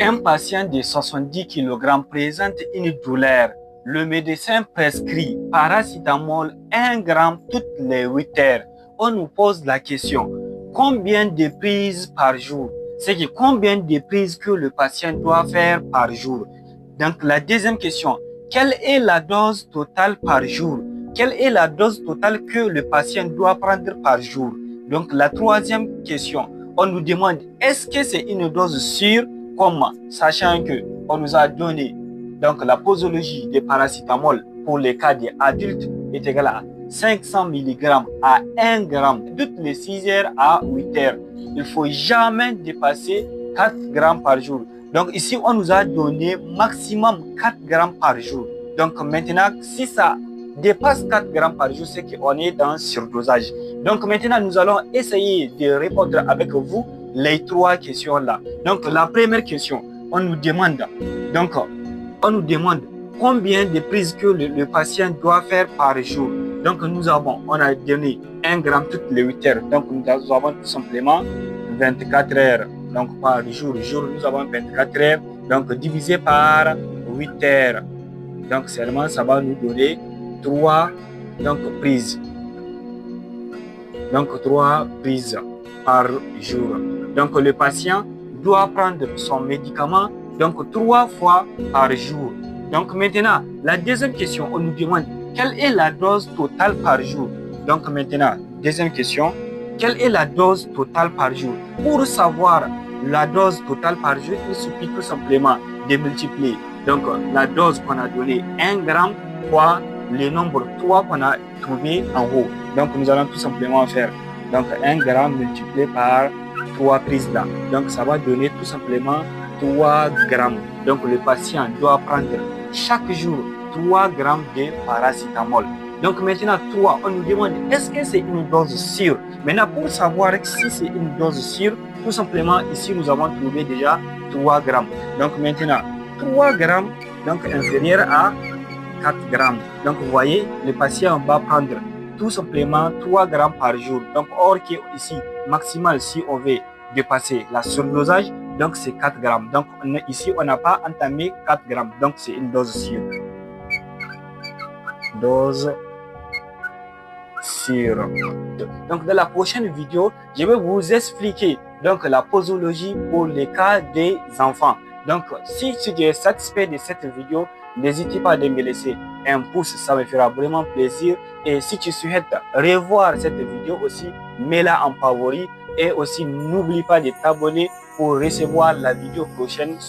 Un patient de 70 kg présente une douleur. Le médecin prescrit paracétamol 1 gramme toutes les 8 heures. On nous pose la question, combien de prises par jour? C'est que combien de prises que le patient doit faire par jour? Donc la deuxième question, quelle est la dose totale par jour? Quelle est la dose totale que le patient doit prendre par jour? Donc la troisième question, on nous demande, est-ce que c'est une dose sûre? Comment? Sachant que on nous a donné donc la posologie de paracétamol pour les cas des adultes est égale à 500 mg à 1 gramme toutes les 6 heures à 8 heures. Il ne faut jamais dépasser 4 grammes par jour. Donc ici, on nous a donné maximum 4 grammes par jour. Donc maintenant, si ça dépasse 4 grammes par jour, c'est qu'on est dans surdosage. Donc maintenant, nous allons essayer de répondre avec vous les trois questions là. Donc la première question, on nous demande combien de prises que le patient doit faire par jour. Donc on a donné 1 gramme toutes les 8 heures. Donc nous avons tout simplement 24 heures. Donc par jour, nous avons 24 heures. Donc divisé par 8 heures. Donc seulement ça va nous donner 3 prises. Donc 3 prises par jour. Donc le patient doit prendre son médicament 3 fois par jour. Donc maintenant, la deuxième question, on nous demande quelle est la dose totale par jour. Donc maintenant, deuxième question, quelle est la dose totale par jour? Pour savoir la dose totale par jour, il suffit tout simplement de multiplier. Donc la dose qu'on a donnée 1 gramme fois le nombre 3 qu'on a trouvé en haut. Donc nous allons tout simplement faire 1 gramme multiplié par 3 prises là. Donc ça va donner tout simplement 3 grammes. Donc le patient doit prendre chaque jour 3 grammes de paracétamol. Donc maintenant 3, on nous demande est-ce que c'est une dose sûre? Maintenant pour savoir si c'est une dose sûre, tout simplement ici nous avons trouvé déjà 3 grammes. Donc maintenant 3 grammes inférieur à 4 grammes. Donc vous voyez, le patient va prendre tout simplement 3 grammes par jour. Donc or que ici maximal si on veut dépasser la surdosage, donc c'est 4 grammes. Donc ici on n'a pas entamé 4 grammes. Donc c'est une dose sûre. Dose sûre. Donc dans la prochaine vidéo, je vais vous expliquer la posologie pour les cas des enfants. Donc si tu es satisfait de cette vidéo, n'hésitez pas à me laisser un pouce, ça me fera vraiment plaisir. Et si tu souhaites revoir cette vidéo aussi, mets-la en favori. Et aussi, n'oublie pas de t'abonner pour recevoir la vidéo prochaine.